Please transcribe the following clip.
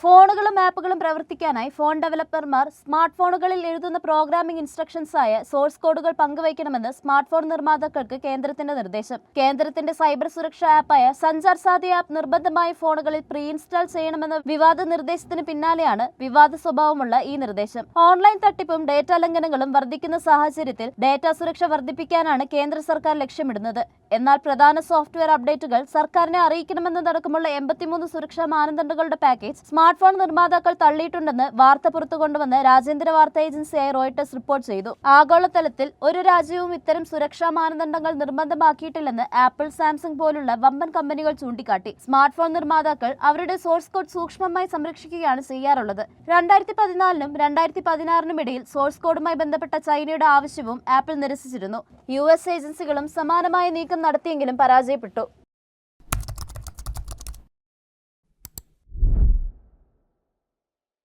ഫോണുകളും ആപ്പുകളും പ്രവർത്തിക്കാനായി phone ഡെവലപ്പർമാർ smart ഫോണുകളിൽ എഴുതുന്ന പ്രോഗ്രാമിംഗ് ഇൻസ്ട്രക്ഷൻസായ സോഴ്സ് കോഡുകൾ പങ്കുവയ്ക്കണമെന്ന് സ്മാർട്ട് ഫോൺ നിർമ്മാതാക്കൾക്ക് കേന്ദ്രത്തിന്റെ നിർദ്ദേശം. കേന്ദ്രത്തിന്റെ സൈബർ സുരക്ഷാ ആപ്പായ സഞ്ചാർ സാഥി ആപ്പ് നിർബന്ധമായി ഫോണുകളിൽ പ്രീ ഇൻസ്റ്റാൾ ചെയ്യണമെന്ന വിവാദ നിർദ്ദേശത്തിന് പിന്നാലെയാണ് വിവാദ സ്വഭാവമുള്ള ഈ നിർദ്ദേശം. ഓൺലൈൻ തട്ടിപ്പും ഡേറ്റ ലംഘനങ്ങളും വർദ്ധിക്കുന്ന സാഹചര്യത്തിൽ ഡേറ്റ സുരക്ഷ വർദ്ധിപ്പിക്കാനാണ് കേന്ദ്ര സർക്കാർ ലക്ഷ്യമിടുന്നത്. എന്നാൽ പ്രധാന സോഫ്റ്റ്വെയർ അപ്ഡേറ്റുകൾ സർക്കാരിനെ അറിയിക്കണമെന്നതടക്കമുള്ള 83 സുരക്ഷാ മാനദണ്ഡങ്ങളുടെ പാക്കേജ് സ്മാർട്ട് ഫോൺ നിർമ്മാതാക്കൾ തള്ളിയിട്ടുണ്ടെന്ന് വാർത്ത പുറത്തുകൊണ്ടുവന്ന് രാജ്യാന്തര വാർത്താ ഏജൻസിയായ റോയിട്ടേഴ്സ് റിപ്പോർട്ട് ചെയ്തു. ആഗോളതലത്തിൽ ഒരു രാജ്യവും ഇത്തരം സുരക്ഷാ മാനദണ്ഡങ്ങൾ നിർബന്ധമാക്കിയിട്ടില്ലെന്ന് ആപ്പിൾ, സാംസങ് പോലുള്ള വമ്പൻ കമ്പനികൾ ചൂണ്ടിക്കാട്ടി. സ്മാർട്ട് ഫോൺ നിർമ്മാതാക്കൾ അവരുടെ സോഴ്സ് കോഡ് സൂക്ഷ്മമായി സംരക്ഷിക്കുകയാണ് ചെയ്യാറുള്ളത്. 2014നും 2016നും ഇടയിൽ സോഴ്സ് കോഡുമായി ബന്ധപ്പെട്ട ചൈനയുടെ ആവശ്യവും ആപ്പിൾ നിരസിച്ചിരുന്നു. US ഏജൻസികളും സമാനമായ നീക്കം നടത്തിയെങ്കിലും പരാജയപ്പെട്ടു.